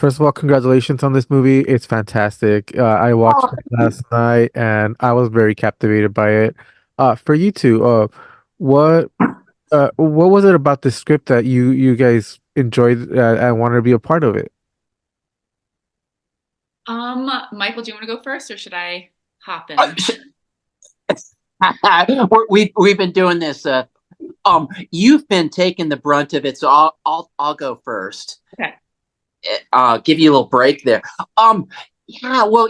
First of all, congratulations on this movie. It's fantastic. I watched Oh, it last night and I was very captivated by it. For you two, what what was it about the script that you guys enjoyed and wanted to be a part of it? Michael, do you want to go first or should I hop uh, in? we've been doing this. You've been taking the brunt of it, so I'll go first. Okay. Give you a little break there. Um, yeah, well,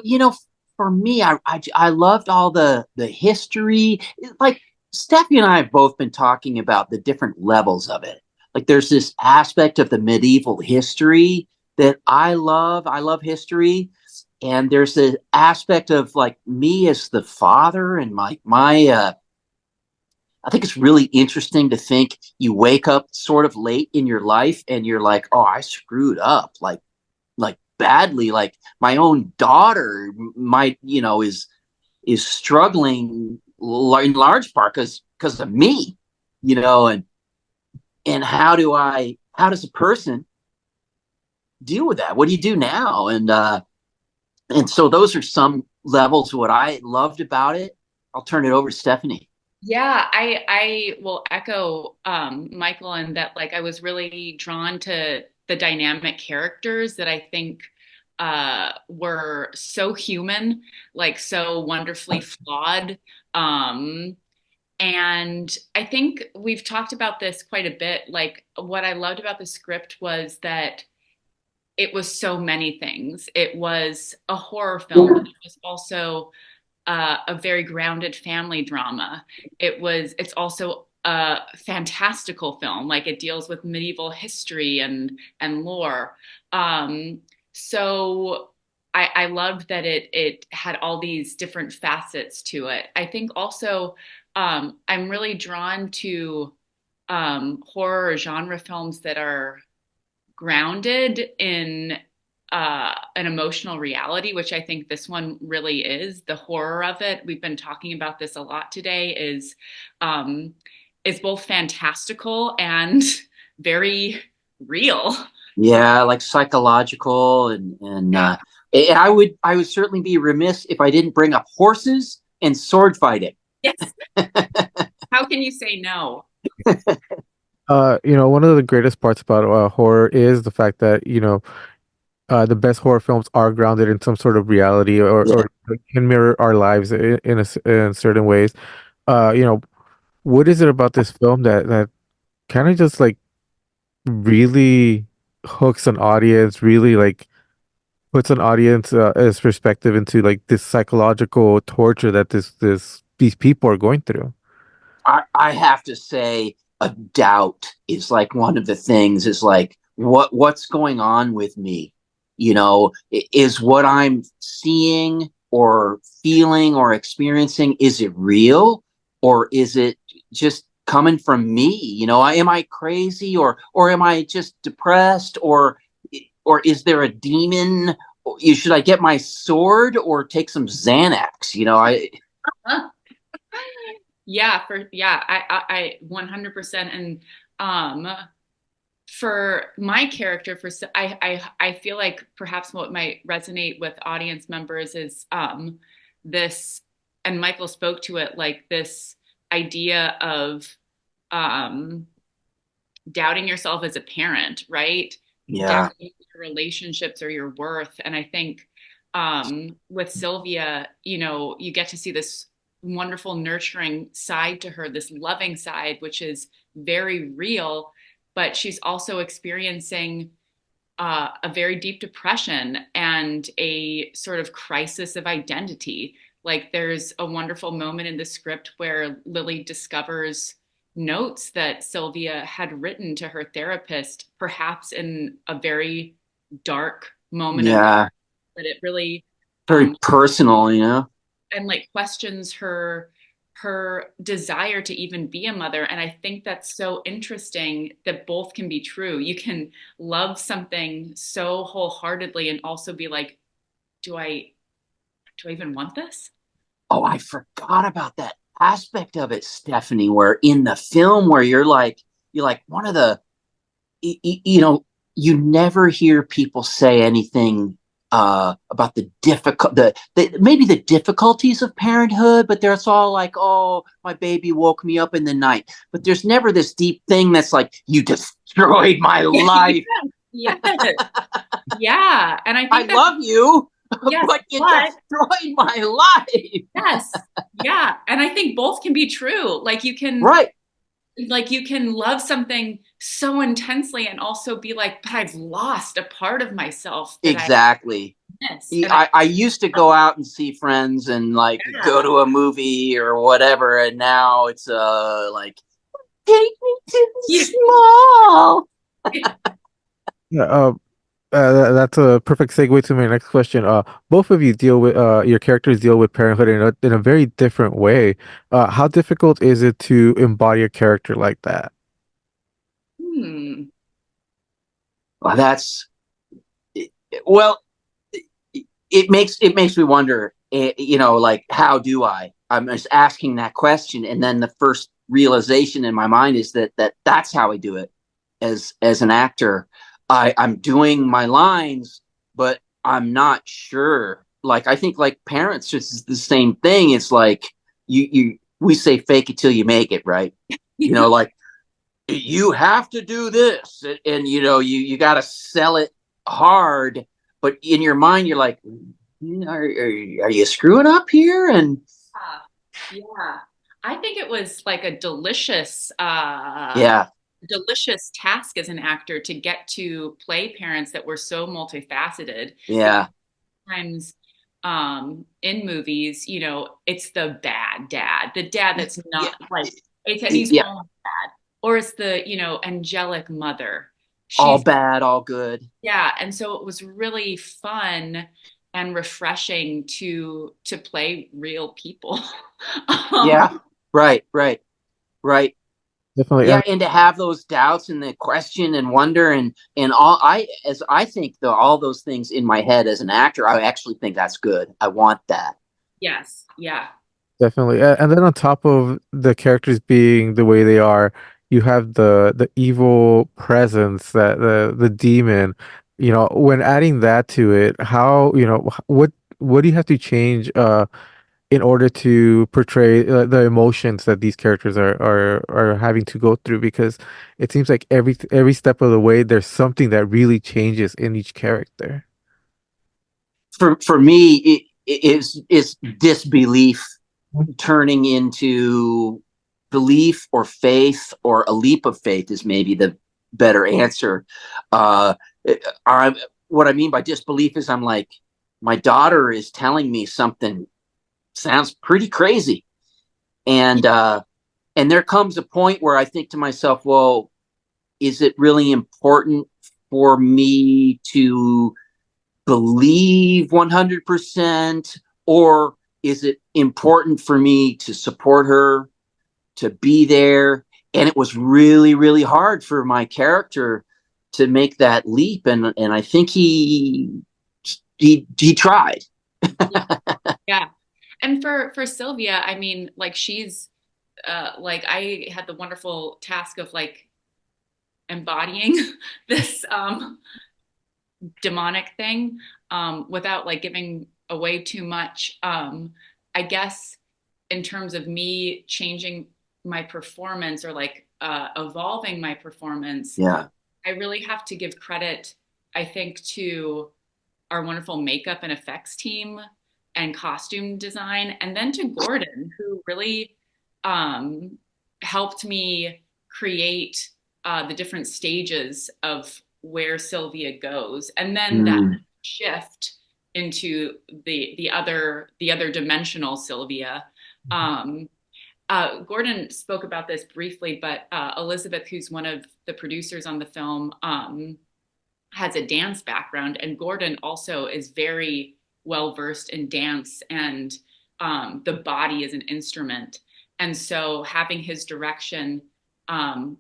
for me, I loved all the history. Like Steffi and I have both been talking about the different levels of it. Like there's this aspect of the medieval history that I love. I love history, and there's the aspect of like me as the father and my I think it's really interesting to think you wake up sort of late in your life and you're like, oh, I screwed up like badly. Like my own daughter might, is struggling in large part because of me, and how does a person deal with that? What do you do now? And so those are some levels of what I loved about it. I'll turn it over to Stephanie. Yeah, I will echo Michael in that like I was really drawn to the dynamic characters that I think were so human, like so wonderfully flawed. Um and I think we've talked about this quite a bit. Like what I loved about the script was that it was so many things. It was a horror film, but it was also a very grounded family drama. It's also a fantastical film. Like it deals with medieval history and lore. So I loved that it had all these different facets to it. I think also I'm really drawn to horror genre films that are grounded in an emotional reality, which I think this one really is. The horror of it, we've been talking about this a lot today, um, is both fantastical and very real. Yeah, like psychological and Yeah. I would certainly be remiss if I didn't bring up horses and sword fighting. Yes. How can you say no? One of the greatest parts about horror is the fact that, the best horror films are grounded in some sort of reality Yeah. or can mirror our lives in certain ways. What is it about this film that kind of just like really hooks an audience, really like puts an audience as perspective into like this psychological torture that these people are going through. I have to say a doubt is like one of the things is like what's going on with me? Is what I'm seeing or feeling or experiencing, is it real or is it just coming from me? Am I crazy or am I just depressed or is there a demon? Should I get my sword or take some Xanax? I Huh? I 100%. And um for my character, I feel like perhaps what might resonate with audience members is this, and Michael spoke to it, like this idea of um doubting yourself as a parent, right? yeah. Doubting your relationships or your worth. And I think with Silvia, you get to see this wonderful nurturing side to her, this loving side, which is very real, but she's also experiencing a very deep depression and a sort of crisis of identity. Like there's a wonderful moment in the script where Lily discovers notes that Silvia had written to her therapist, perhaps in a very dark moment of Yeah, that it really very um, personal. and like questions her desire to even be a mother. And I think that's so interesting that both can be true. You can love something so wholeheartedly and also be like, do I even want this? Oh, I forgot about that aspect of it, Stephanie, where in the film where you're like one of the you know you never hear people say anything about maybe the difficulties of parenthood, but there's all like, oh, my baby woke me up in the night. But there's never this deep thing that's like, you destroyed my life. Yes. Yeah. And I I think that's, love you, yes, but you but destroyed my life. yes. Yeah. And I think both can be true. Right. Like you can love something so intensely and also be like, but I've lost a part of myself that I Exactly. miss. And I used to go out and see friends and like go yeah. to a movie or whatever, and now it's like, take me to the small. Yeah, that's a perfect segue to my next question. Both of you deal with your characters deal with parenthood in a very different way. How difficult is it to embody a character like that? Hmm. Well, well, it makes me wonder. Like how do I? I'm just asking that question, and then the first realization in my mind is that's how I do it as an actor. I'm doing my lines, but I'm not sure. Like I think like parents, it's the same thing. It's like you we say fake it till you make it, right? Like you have to do this, and you got to sell it hard, but in your mind you're like, are you screwing up here? And Yeah. I think it was like a yeah, delicious task as an actor to get to play parents that were so multifaceted because yeah, sometimes in movies, it's the bad dad, the dad that's yeah, not like it's and he's yeah, almost bad, or it's the angelic mother. all She's bad, all good. yeah, and so it was really fun and refreshing to play real people. um, Yeah, right, right, right. Definitely. Yeah, and to have those doubts and the question and wonder and all as I think though all those things in my head as an actor, I actually think that's good. I want that. yes, yeah. Definitely. And then on top of the characters being the way they are, you have the evil presence, that the demon. When adding that to it, how, what do you have to change in order to portray the emotions that these characters are having to go through? Because it seems like every step of the way there's something that really changes in each character. For me, it's disbelief turning into belief or faith, or a leap of faith is maybe the better answer. Uh, I, what I mean by disbelief is I'm like, my daughter is telling me something sounds pretty crazy, and there comes a point where I think to myself, well, is it really important for me to believe 100%, or is it important for me to support her, to be there? And it was really, really hard for my character to make that leap, and I think he tried. Yeah. Yeah. And for Sylvia, I mean, like she's like I had the wonderful task of like embodying this demonic thing without like giving away too much. I guess in terms of me changing my performance or like evolving my performance, Yeah. I really have to give credit, I think, to our wonderful makeup and effects team and costume design, and then to Gordon, who really um, helped me create the different stages of where Sylvia goes, and then that Mm. shift into the other dimensional Sylvia. Um, Gordon spoke about this briefly, but Elizabeth, who's one of the producers on the film, has a dance background, and Gordon also is very well versed in dance and the body as an instrument. And so having his direction um,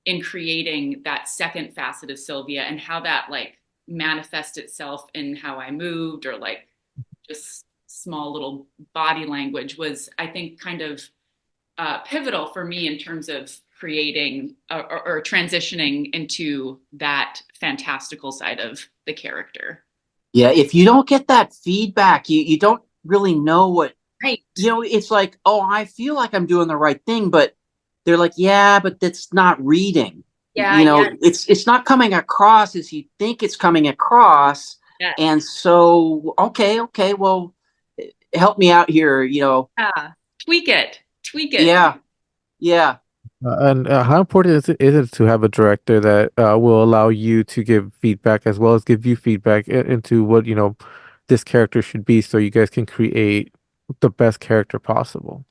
in creating that second facet of Sylvia and how that like manifests itself in how I moved or like just small little body language was, I think, kind of pivotal for me in terms of creating or transitioning into that fantastical side of the character. Yeah, if you don't get that feedback, you don't really know what, Right. it's like, oh, I feel like I'm doing the right thing, but they're like, yeah, but that's not reading. Yeah. It's not coming across as you think it's coming across. Yes. And so, okay, well, help me out here, Yeah. Tweak it. Yeah, yeah. And how important is it to have a director that will allow you to give feedback as well as give you feedback into what, this character should be so you guys can create the best character possible?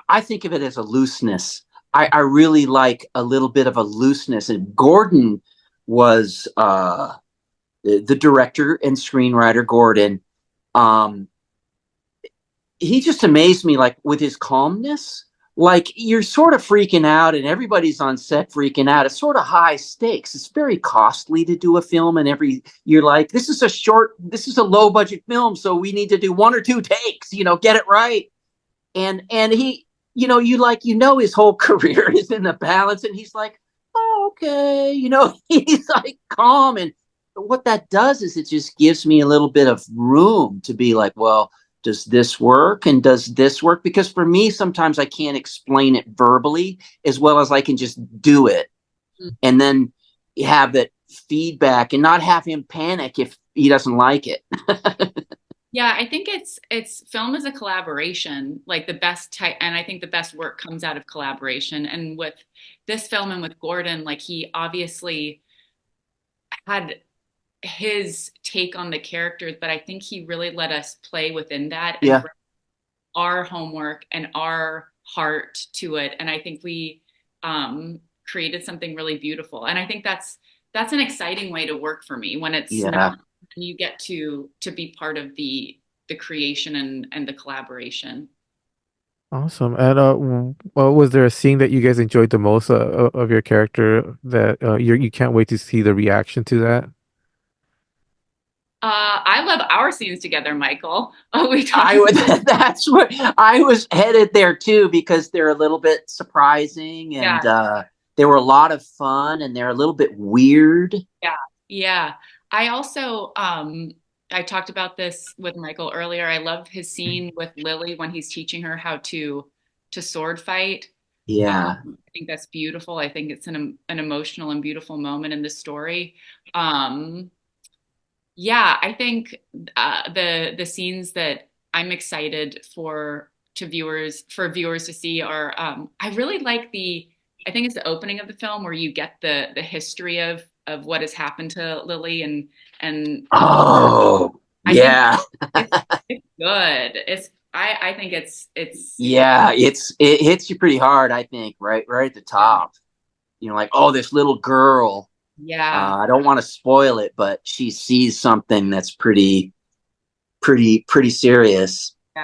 I think of it as a looseness. I really like a little bit of a looseness. And Gordon was the director and screenwriter, Gordon. Um, he just amazed me, like, with his calmness. Like, you're sort of freaking out and everybody's on set freaking out. It's sort of high stakes. It's very costly to do a film, and you're like, this is a low budget film, so we need to do 1 or 2 takes, get it right. And he, his whole career is in the balance, and he's like, oh, okay, he's like calm. And what that does is it just gives me a little bit of room to be like, well, does this work? And does this work? Because for me, sometimes I can't explain it verbally as well as I can just do it. And then have that feedback and not have him panic if he doesn't like it. Yeah, I think it's film is a collaboration, like the best type, and I think the best work comes out of collaboration. And with this film and with Gordon, like he obviously had his take on the characters, but I think he really let us play within that and bring our homework and our heart to it. And I think we created something really beautiful. And I think that's an exciting way to work for me when it's not, you get to be part of the creation and the collaboration. Awesome. And was there a scene that you guys enjoyed the most of your character that you can't wait to see the reaction to that? I love our scenes together, Michael. Oh, that's what I was headed there too, because they're a little bit surprising, and they were a lot of fun, and they're a little bit weird. Yeah. I also I talked about this with Michael earlier. I love his scene with Lily when he's teaching her how to sword fight. Yeah. I think that's beautiful. I think it's an emotional and beautiful moment in the story. Yeah, I think the scenes that I'm excited for viewers to see are I really like I think it's the opening of the film where you get the history of what has happened to Lily and oh I yeah, think it's good. I think it's it hits you pretty hard. I think right at the top. Like, oh, this little girl. Yeah. I don't want to spoil it, but she sees something that's pretty serious. Yeah.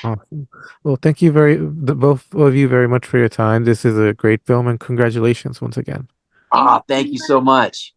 Awesome. Well, thank you both of you very much for your time. This is a great film, and congratulations once again. Thank you so much.